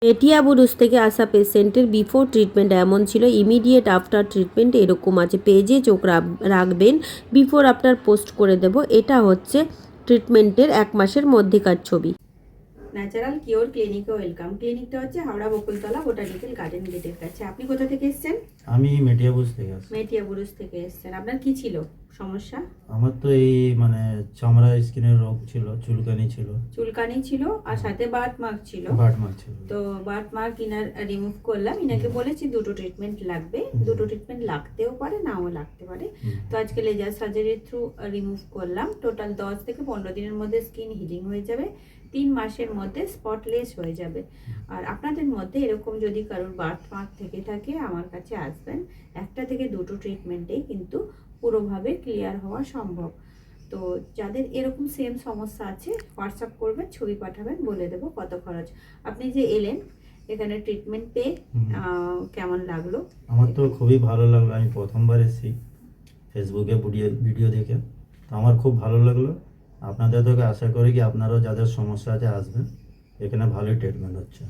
মেটিয়াবুরুজ থেকে আসা পেশেন্টের বিফোর ট্রিটমেন্ট এমন ছিল, ইমিডিয়েট আফটার ট্রিটমেন্ট এরকম আছে। পেজে চোখ রাখবেন, বিফোর আফটার পোস্ট করে দেব। এটা হচ্ছে ট্রিটমেন্টের 1 মাসের মধ্যেকার ছবি। ন্যাচারাল কিওর ক্লিনিকে ওয়েলকাম। ক্লিনিকটা হচ্ছে হাওড়া বকুলতলা বোটানিক্যাল গার্ডেন গেটের কাছে। আপনি কোথা থেকে এসেছেন? আমি মেটিয়াবুরুজ থেকে আসছি। মেটিয়াবুরুজ থেকে এসেছেন। আপনার কি ছিল সমস্যা? আমার তো এই চামড়া স্কিনের রোগ ছিল, চুলকানি ছিল। চুলকানি ছিল আর সাথে বার্থ মার্ক ছিল। বার্ট মার্ক ছিল। তো বার্থ মার্ক ইনার রিমুভ করলাম। ইনাকে বলেছি 2টো ট্রিটমেন্ট লাগবে। 2টো ট্রিটমেন্ট লাগতেও পারে, নাও লাগতে পারে। তো আজকে লেজার সার্জারির থ্রু রিমুভ করলাম। টোটাল 10 থেকে 15 দিনের মধ্যে স্কিন হিলিং হয়ে যাবে। 3 মাসের মধ্যে স্পটলেস হয়ে যাবে। আর আপনাদের মধ্যে এরকম যদি কারোর বার্থ মার্ক থেকে থাকে আমার কাছে আসবেন। 1টা থেকে 2টো ট্রিটমেন্টেই কিন্তু পুরোভাবে ক্লিয়ার হওয়া সম্ভব। তো যাদের এরকম সেম সমস্যা আছে হোয়াটসঅ্যাপ করবেন, ছবি পাঠাবেন, বলে দেবো কত খরচ। আপনি যে এলেন এখানে ট্রিটমেন্ট পেয়ে কেমন লাগলো? আমার তো খুবই ভালো লাগলো। আমি প্রথমবার এসেছি ফেসবুকে ভিডিও দেখে, তো আমার খুব ভালো লাগলো। আপনাদের থেকে আশা করি কি আপনারাও যাদের সমস্যা আছে আসবেন, এখানে ভালোই ট্রিটমেন্ট হচ্ছে।